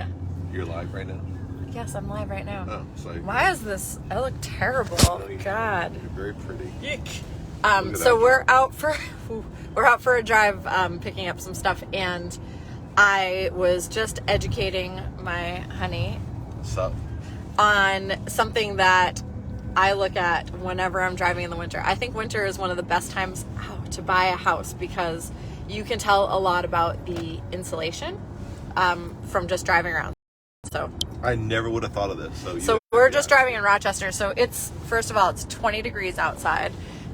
Yeah. You're live right now? Yes, I'm live right now. Oh, sorry. Why is this? I look terrible. God. You're very pretty. Yuck. So we're out for a drive, picking up some stuff, and I was just educating my honey What's up? on something that I look at whenever I'm driving in the winter. I think winter is one of the best times to buy a house because you can tell a lot about the insulation from just driving around. So I never would have thought of this. So we're just driving in Rochester. So it's, first of all, it's 20 degrees outside.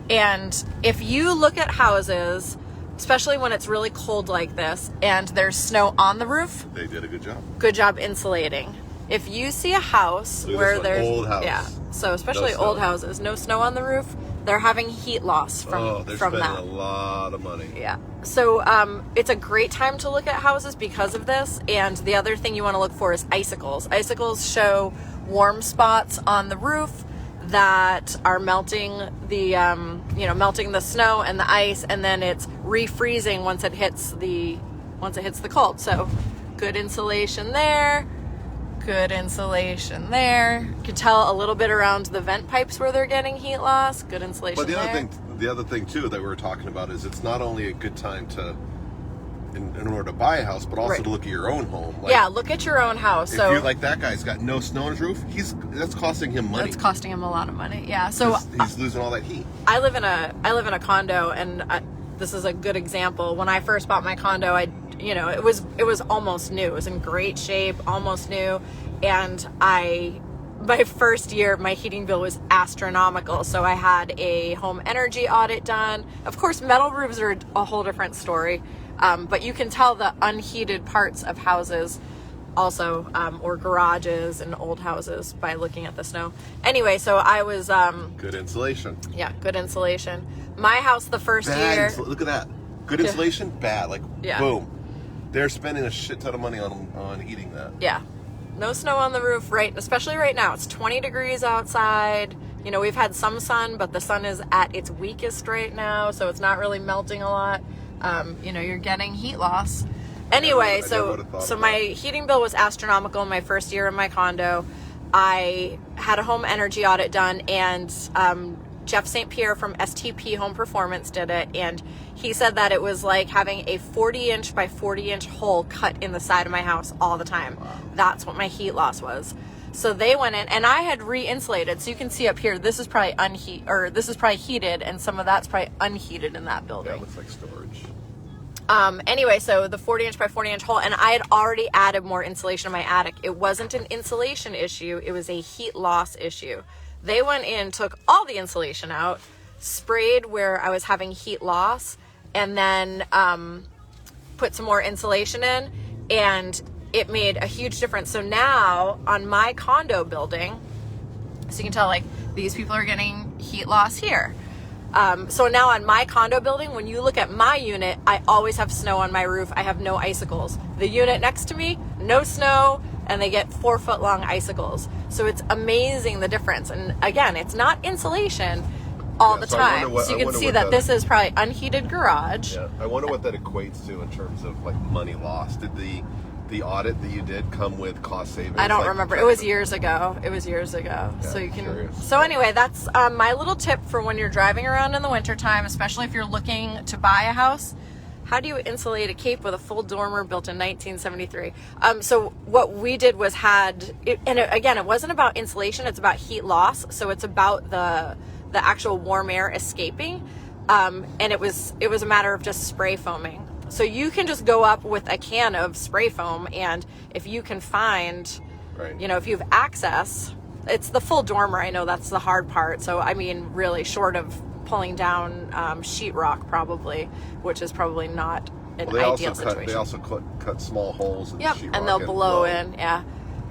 And if you look at houses, especially when it's really cold like this and there's snow on the roof, they did a good job. Good job insulating. If you see a house where there's old house. Yeah. So especially old houses, no snow on the roof, they're having heat loss from they're from spending that. a lot of money. Yeah. So it's a great time to look at houses because of this. And the other thing you want to look for is icicles. Icicles show warm spots on the roof that are melting the melting the snow and the ice, and then it's refreezing once it hits the cold. So good insulation there. Good insulation there. You can tell a little bit around the vent pipes where they're getting heat loss. Good insulation there. But the other thing too that we were talking about is it's not only a good time to, in order to buy a house, but also to look at your own home. Like, look at your own house. If you're like that guy's got no snow on his roof, that's costing him money. That's costing him a lot of money. Yeah. So he's losing all that heat. I live in a condo, and this is a good example. When I first bought my condo, it was almost new. It was in great shape, almost new. And my first year, my heating bill was astronomical. So I had a home energy audit done. Of course, metal roofs are a whole different story. But you can tell the unheated parts of houses also, or garages and old houses by looking at the snow. Anyway, so I was... good insulation. Yeah, good insulation. My house the first year... Look at that. Good insulation, bad. Boom. They're spending a shit ton of money on heating that. Yeah. No snow on the roof, especially right now. It's 20 degrees outside. We've had some sun, but the sun is at its weakest right now, so it's not really melting a lot. You're getting heat loss. Anyway, so my heating bill was astronomical in my first year in my condo. I had a home energy audit done, and Jeff St. Pierre from STP Home Performance did it, and he said that it was like having a 40-inch by 40-inch hole cut in the side of my house all the time. Wow. That's what my heat loss was. So they went in, and I had re-insulated. So you can see up here, this is probably heated, and some of that's probably unheated in that building. Yeah, it looks like storage. Anyway, so the 40-inch by 40-inch hole, and I had already added more insulation in my attic. It wasn't an insulation issue. It was a heat loss issue. They went in, took all the insulation out, sprayed where I was having heat loss, and then put some more insulation in, and it made a huge difference. So now on my condo building, so you can tell these people are getting heat loss here. So now on my condo building, when you look at my unit, I always have snow on my roof. I have no icicles. The unit next to me, no snow, and they get 4-foot long icicles. So it's amazing the difference. And again, it's not insulation all the time. So you can see that this is probably unheated garage. Yeah, I wonder what that equates to in terms of money lost. Did the audit that you did come with cost savings? I don't remember. It was years ago. Yeah, so you can. Curious. So anyway, that's my little tip for when you're driving around in the wintertime, especially if you're looking to buy a house. How do you insulate a cape with a full dormer built in 1973? So what we did was it wasn't about insulation. It's about heat loss. So it's about the actual warm air escaping, and it was a matter of just spray foaming. So you can just go up with a can of spray foam, and if you can find, if you have access, it's the full dormer. I know that's the hard part. So I mean, really, short of pulling down sheetrock, probably, which is probably not an ideal situation. They also cut small holes in the sheetrock, and they'll blow in. Yeah.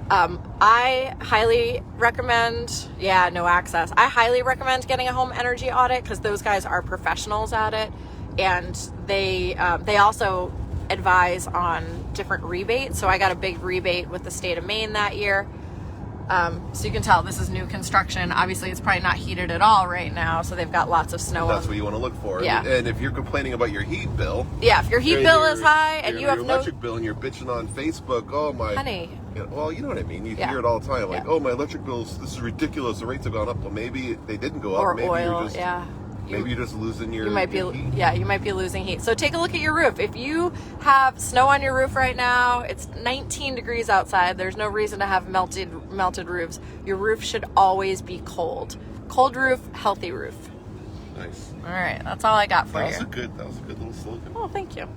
I highly recommend, no access. I highly recommend getting a home energy audit because those guys are professionals at it, and they also advise on different rebates. So I got a big rebate with the state of Maine that year. So you can tell this is new construction. Obviously, it's probably not heated at all right now, so they've got lots of snow. That's what you want to look for. Yeah. And if you're complaining about your heat bill, yeah, if your heat bill is high and you have your no electric bill, and you're bitching on Facebook, oh my, honey. well, you know what I mean. You Yeah. hear it all the time, like, Yeah. oh, my electric bills, this is ridiculous. The rates have gone up. Well, maybe they didn't go up. Or Maybe oil, you're just, yeah. Maybe you're just losing your. You might be, your heat. yeah, you might be losing heat. So take a look at your roof. If you have snow on your roof right now, it's 19 degrees outside. There's no reason to have melted roofs. Your roof should always be cold. Cold roof, healthy roof. Nice. All right, that's all I got for you. That was a good little slogan. Oh, thank you.